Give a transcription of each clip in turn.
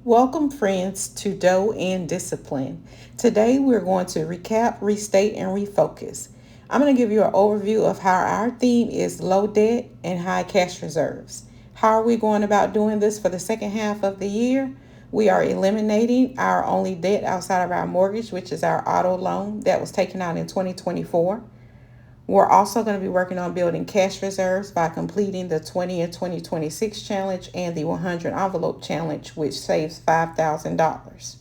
Welcome, friends, to Dough and Discipline. Today, we're going to recap, restate, and refocus. I'm going to give you an overview of how our theme is low debt and high cash reserves. How are we going about doing this for the second half of the year? We are eliminating our only debt outside of our mortgage, which is our auto loan that was taken out in 2024. We're also going to be working on building cash reserves by completing the 20 and 2026 challenge and the 100 envelope challenge, which saves $5,000.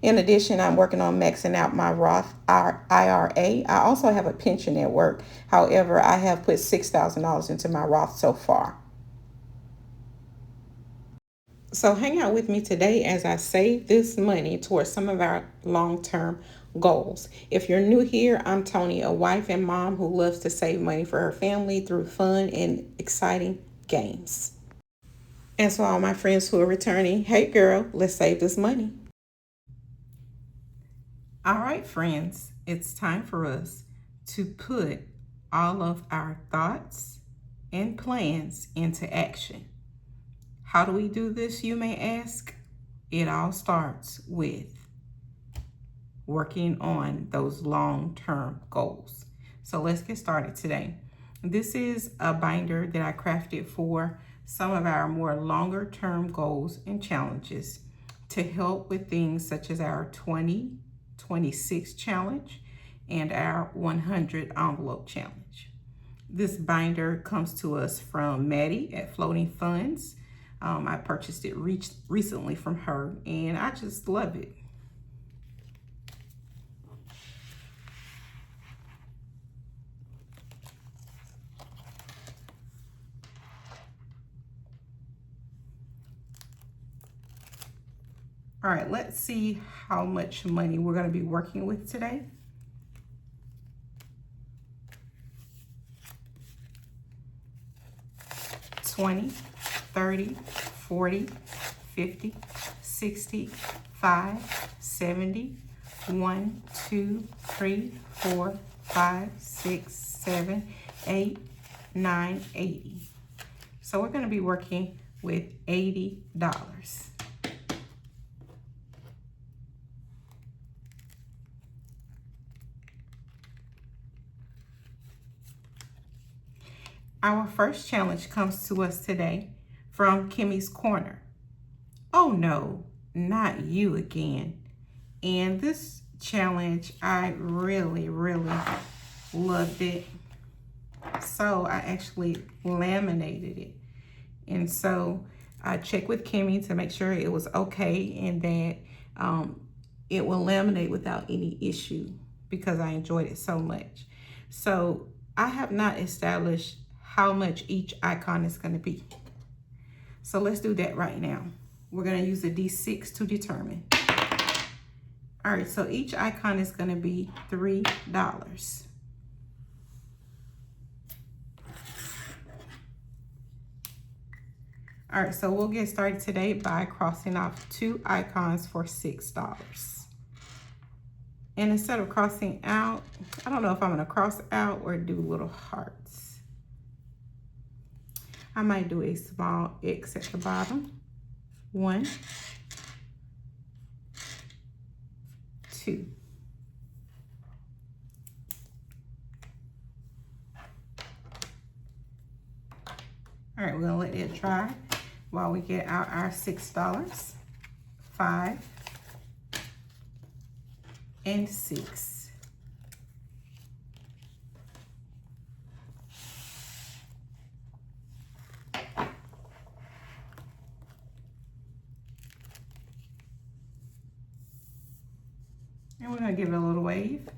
In addition, I'm working on maxing out my Roth IRA. I also have a pension at work. However, I have put $6,000 into my Roth so far. So hang out with me today as I save this money towards some of our long-term goals. If you're new here, I'm Tony, a wife and mom who loves to save money for her family through fun and exciting games. And so all my friends who are returning, hey girl, let's save this money. All right, friends, it's time for us to put all of our thoughts and plans into action. How do we do this, you may ask? It all starts with working on those long-term goals. So let's get started today. This is a binder that I crafted for some of our more longer-term goals and challenges to help with things such as our 2026 challenge and our 100 envelope challenge. This binder comes to us from Maddie at Floating Funds. I purchased it recently from her, and I just love it. All right, let's see how much money we're going to be working with today. $20, $30, $40, $50, $60, $5, $70, $1, $2, $3, $4, $5, $6, $7, $8, $9, $80. So we're going to be working with $80. Our first challenge comes to us today from Kimmy's Corner. Oh no, not you again. And this challenge, I really loved it. So I actually laminated it. And so I checked with Kimmy to make sure it was okay and that it will laminate without any issue because I enjoyed it so much. So I have not established how much each icon is going to be. So let's do that right now. We're going to use a D6 to determine. All right, so each icon is going to be $3. All right, so we'll get started today by crossing off 2 icons for $6. And instead of crossing out, I don't know if I'm going to cross out or do little hearts. I might do a small X at the bottom. 1, 2. All right, we're gonna let it dry while we get out our $6, 5, and 6. And we're going to give it a little wave.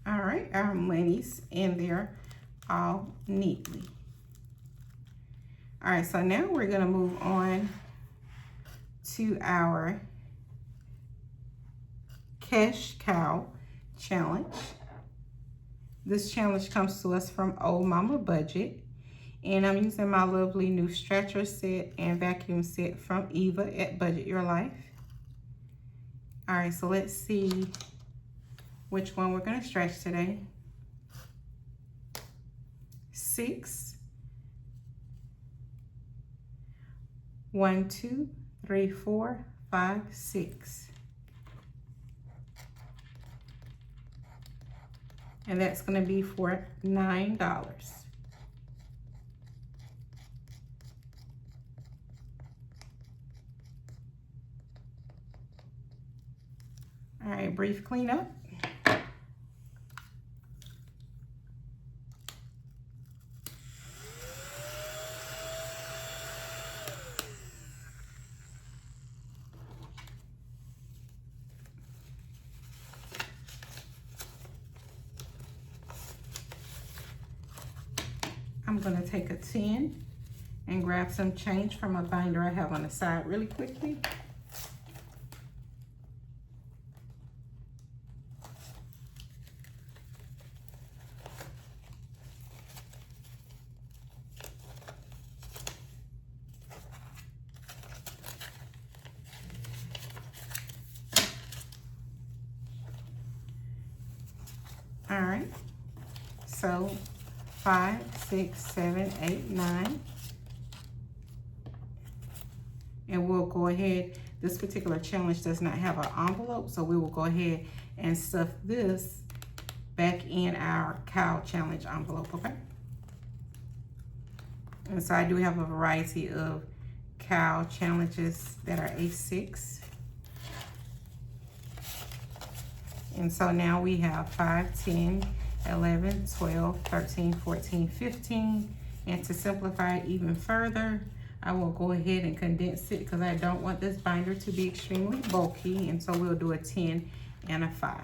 All right, our money's in there all neatly. All right, so now we're gonna move on to our Cash Cow Challenge. This challenge comes to us from Old Mama Budget. And I'm using my lovely new stretcher set and vacuum set from Eva at Budget Your Life. All right, so let's see which one we're gonna stretch today. 6. 1, 2, 3, 4, 5, 6. And that's gonna be for $9. All right, brief cleanup. I'm gonna take a 10 and grab some change from a binder I have on the side really quickly. All right, so 5, 6, 7, 8, 9. And we'll go ahead, this particular challenge does not have an envelope, so we will go ahead and stuff this back in our cow challenge envelope, okay? And so I do have a variety of cow challenges that are A6. And so now we have 5, 10, 11, 12, 13, 14, 15. And to simplify it even further, I will go ahead and condense it because I don't want this binder to be extremely bulky. And so we'll do a 10 and a 5.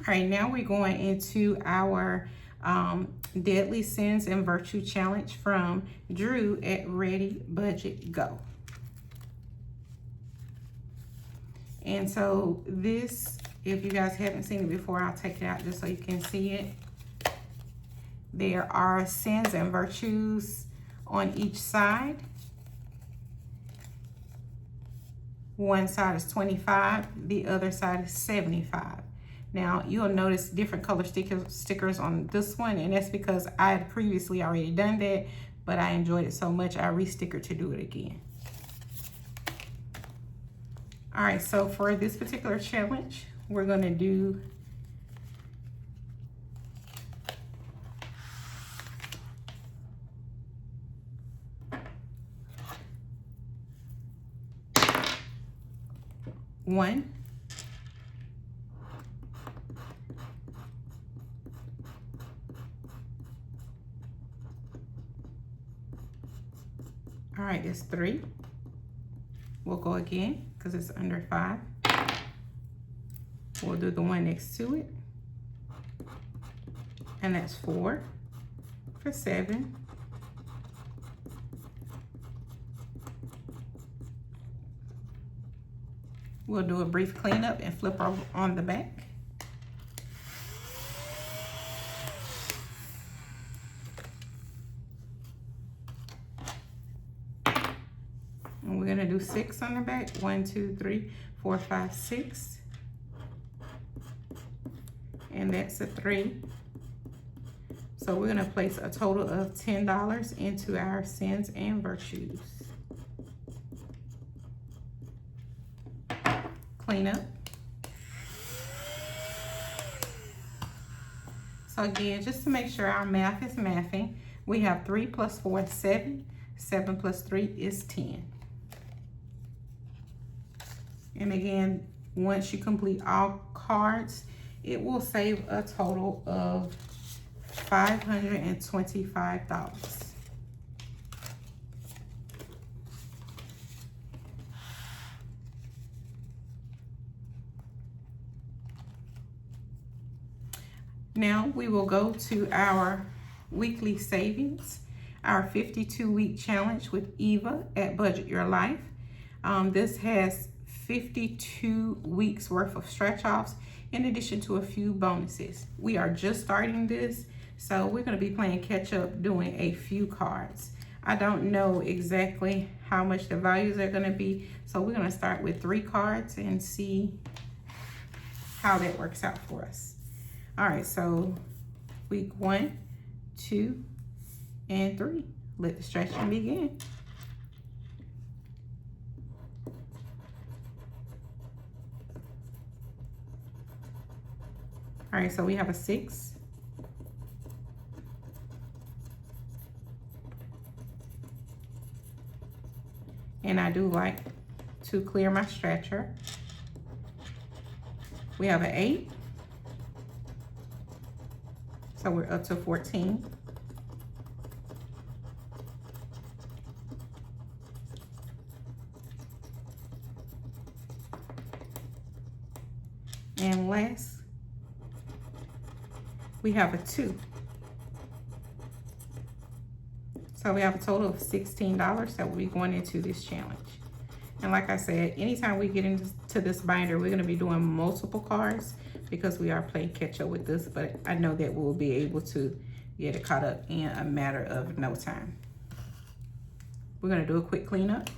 All right, now we're going into our Deadly Sins and Virtue Challenge from Drew at Ready, Budget, Go. And so this, if you guys haven't seen it before, I'll take it out just so you can see it. There are sins and virtues on each side. One side is 25, the other side is 75. Now, you'll notice different color stickers on this one, and that's because I had previously already done that, but I enjoyed it so much, I re-stickered to do it again. All right, so for this particular challenge, we're gonna do one, all right, that's 3. We'll go again because it's under 5. We'll do the one next to it. And that's 4 for 7. We'll do a brief cleanup and flip over on the back. And we're gonna do 6 on the back. 1, 2, 3, 4, 5, 6. And that's a 3. So we're gonna place a total of $10 into our sins and virtues. Clean up. So again, just to make sure our math is mathing, we have 3 plus 4 is 7. 7 plus 3 is 10. And again, once you complete all cards, it will save a total of $525. Now we will go to our weekly savings, our 52-week challenge with Eva at Budget Your Life. This has 52 weeks worth of stretch offs in addition to a few bonuses. We are just starting this, so we're going to be playing catch up doing a few cards. I don't know exactly how much the values are going to be, so we're going to start with 3 cards and see how that works out for us. All right, so week 1, 2, and 3. Let the stretching begin. All right, so we have a 6. And I do like to clear my stretcher. We have an 8. So we're up to 14. And last, we have a 2. So we have a total of $16 that will be going into this challenge. And like I said, anytime we get into this binder, we're going to be doing multiple cards because we are playing catch up with this, but I know that we'll be able to get it caught up in a matter of no time. We're going to do a quick cleanup.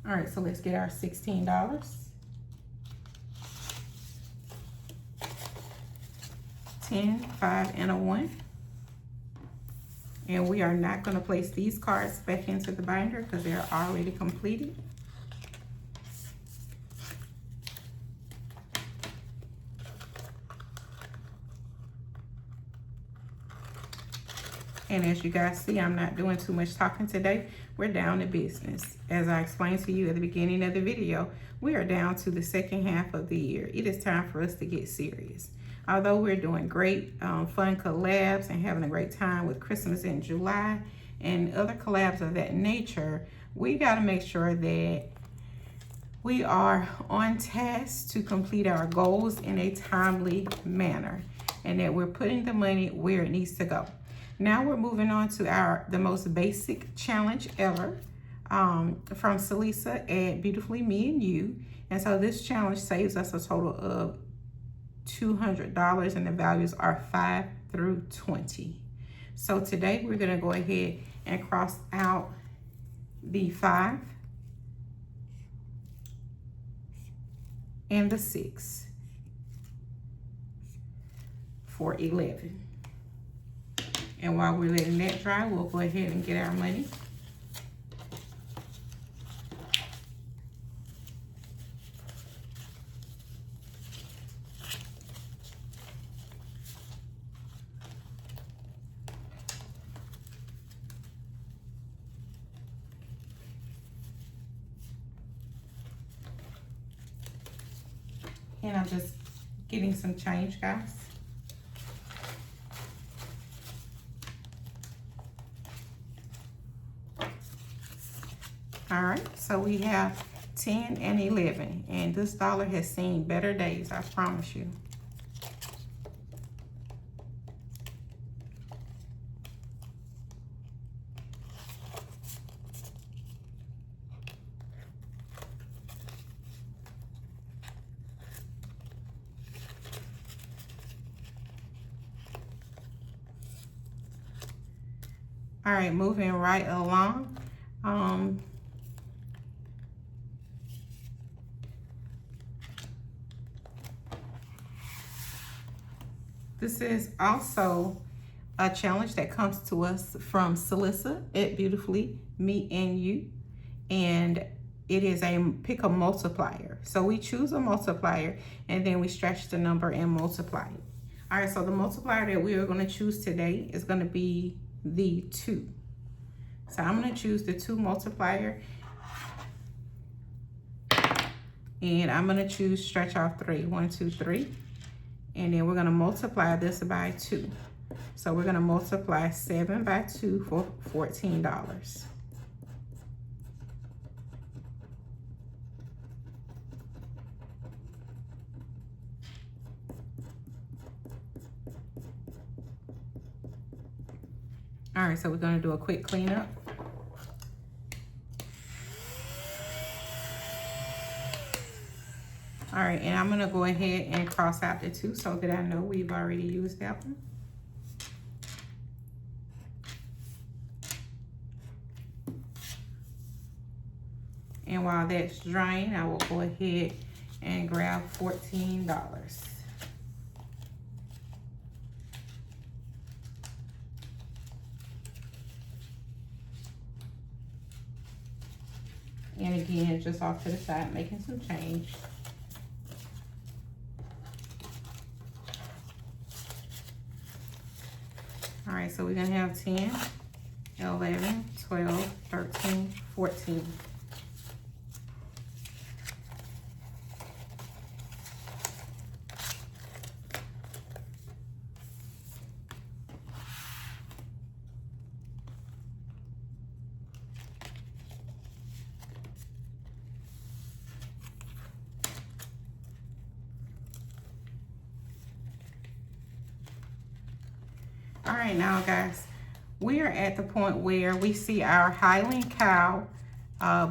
All right, so let's get our $16. 10, 5, and a 1. And we are not going to place these cards back into the binder because they're already completed. And as you guys see, I'm not doing too much talking today. We're down to business. As I explained to you at the beginning of the video, we are down to the second half of the year. It is time for us to get serious. Although we're doing great fun collabs and having a great time with Christmas in July and other collabs of that nature, we got to make sure that we are on task to complete our goals in a timely manner and that we're putting the money where it needs to go. Now we're moving on to the most basic challenge ever from Salisa at Beautifully Me and You. And so this challenge saves us a total of $200 and the values are 5 through 20. So today we're going to go ahead and cross out the 5 and the 6 for 11. And while we're letting that dry, we'll go ahead and get our money. And I'm just getting some change, guys. All right, so we have 10 and 11, and this dollar has seen better days, I promise you. All right, moving right along. This is also a challenge that comes to us from Salisa at Beautifully Me and You. And it is a pick a multiplier. So we choose a multiplier and then we stretch the number and multiply it. All right, so the multiplier that we are going to choose today is going to be the 2. So I'm going to choose the 2 multiplier. And I'm going to choose stretch off 3. 1, 2, 3. And then we're going to multiply this by 2. So we're going to multiply 7 by 2 for $14. All right, so we're going to do a quick cleanup. All right, and I'm going to go ahead and cross out the 2 so that I know we've already used that one. And while that's drying, I will go ahead and grab $14. And again, just off to the side, making some change. All right, so we're gonna have 10, 11, 12, 13, 14. All right, now guys, we are at the point where we see our Highland cow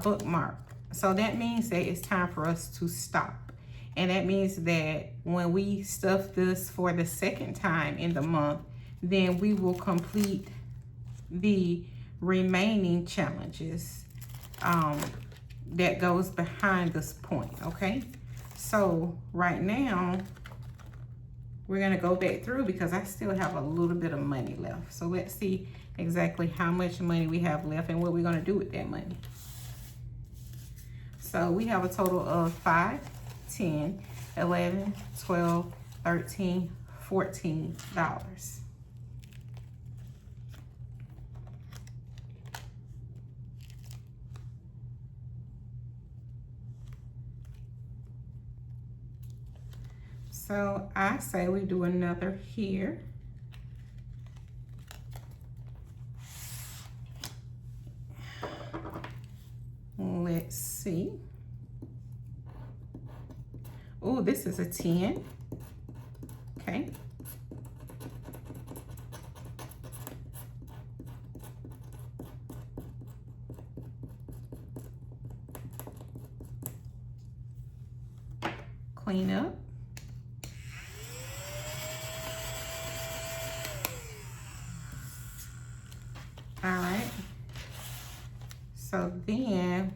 bookmark. So that means that it's time for us to stop. And that means that when we stuff this for the second time in the month, then we will complete the remaining challenges that goes behind this point, okay? So right now, we're gonna go back through because I still have a little bit of money left. So let's see exactly how much money we have left and what we're gonna do with that money. So we have a total of 5, 10, 11, 12, 13, $14. So I say we do another here. Let's see. Oh, this is a 10. Okay. Clean up. All right, so then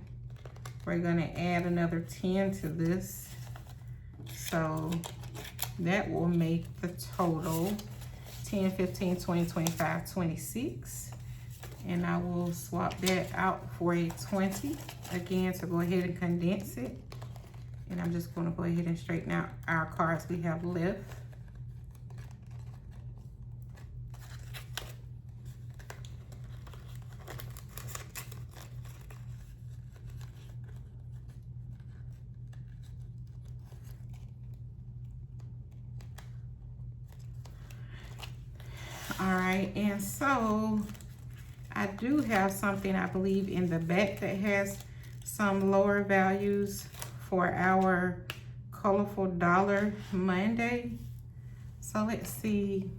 we're gonna add another 10 to this. So that will make the total 10, 15, 20, 25, 26. And I will swap that out for a 20 again to go ahead and condense it. And I'm just gonna go ahead and straighten out our cards we have left. All right, and so I do have something I believe in the back that has some lower values for our Colorful Dollar Monday. So let's see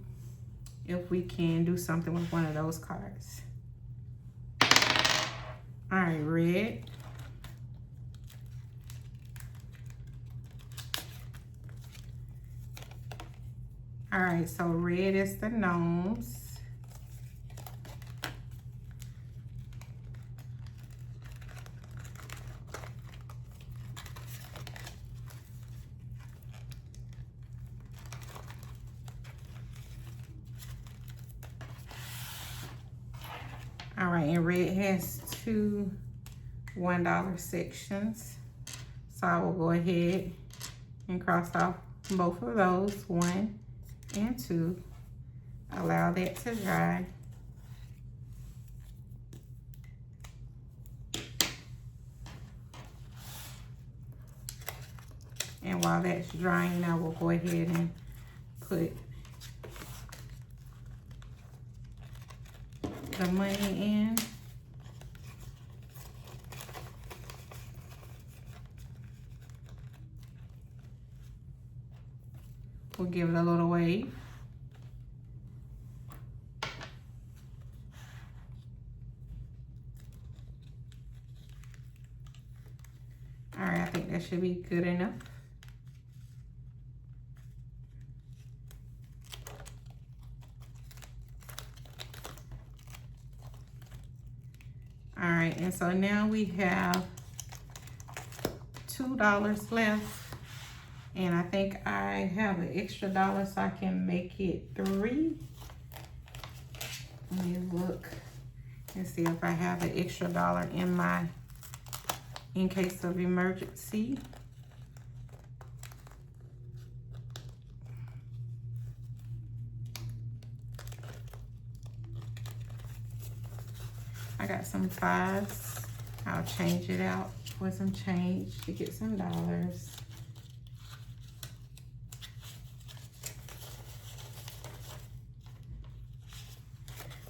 if we can do something with one of those cards. All right, red. All right, so red is the gnomes. All right, and red has 2 $1 sections. So I will go ahead and cross off both of those, 1 and 2. Allow that to dry. And while that's drying, I will go ahead and put the money in. We'll give it a little wave. All right, I think that should be good enough. All right, and so now we have $2 left, and I think I have an extra dollar so I can make it 3. Let me look and see if I have an extra dollar in case of emergency. I got some 5s. I'll change it out for some change to get some dollars.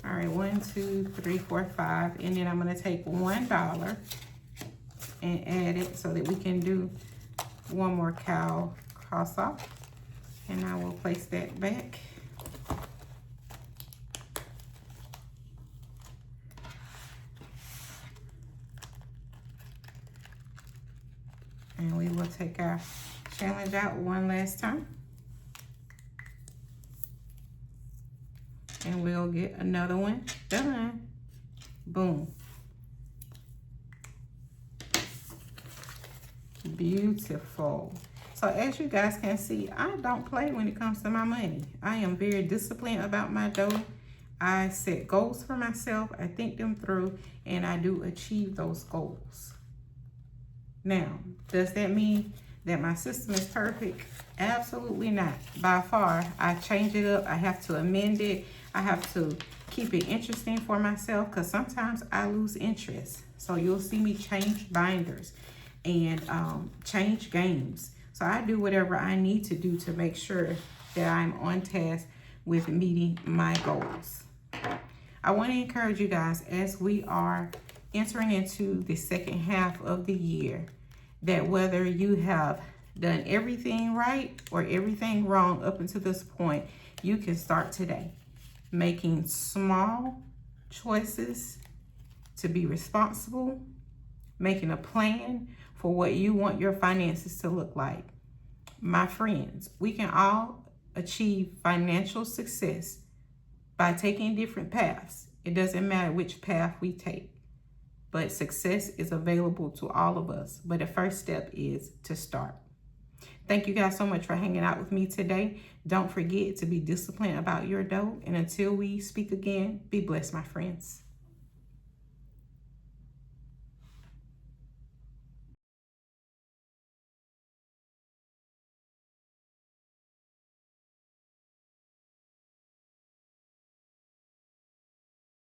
All right, 1, 2, 3, 4, 5, and then I'm gonna take $1 and add it so that we can do one more cow cross off. And I will place that back. And we will take our challenge out one last time. And we'll get another one done. Boom. Beautiful. So as you guys can see, I don't play when it comes to my money. I am very disciplined about my dough. I set goals for myself, I think them through, and I do achieve those goals. Now, does that mean that my system is perfect? Absolutely not. By far, I change it up. I have to amend it. I have to keep it interesting for myself because sometimes I lose interest. So you'll see me change binders and change games. So I do whatever I need to do to make sure that I'm on task with meeting my goals. I want to encourage you guys as we are entering into the second half of the year, that whether you have done everything right or everything wrong up until this point, you can start today making small choices to be responsible, making a plan for what you want your finances to look like. My friends, we can all achieve financial success by taking different paths. It doesn't matter which path we take, but success is available to all of us. But the first step is to start. Thank you guys so much for hanging out with me today. Don't forget to be disciplined about your dough. And until we speak again, be blessed, my friends.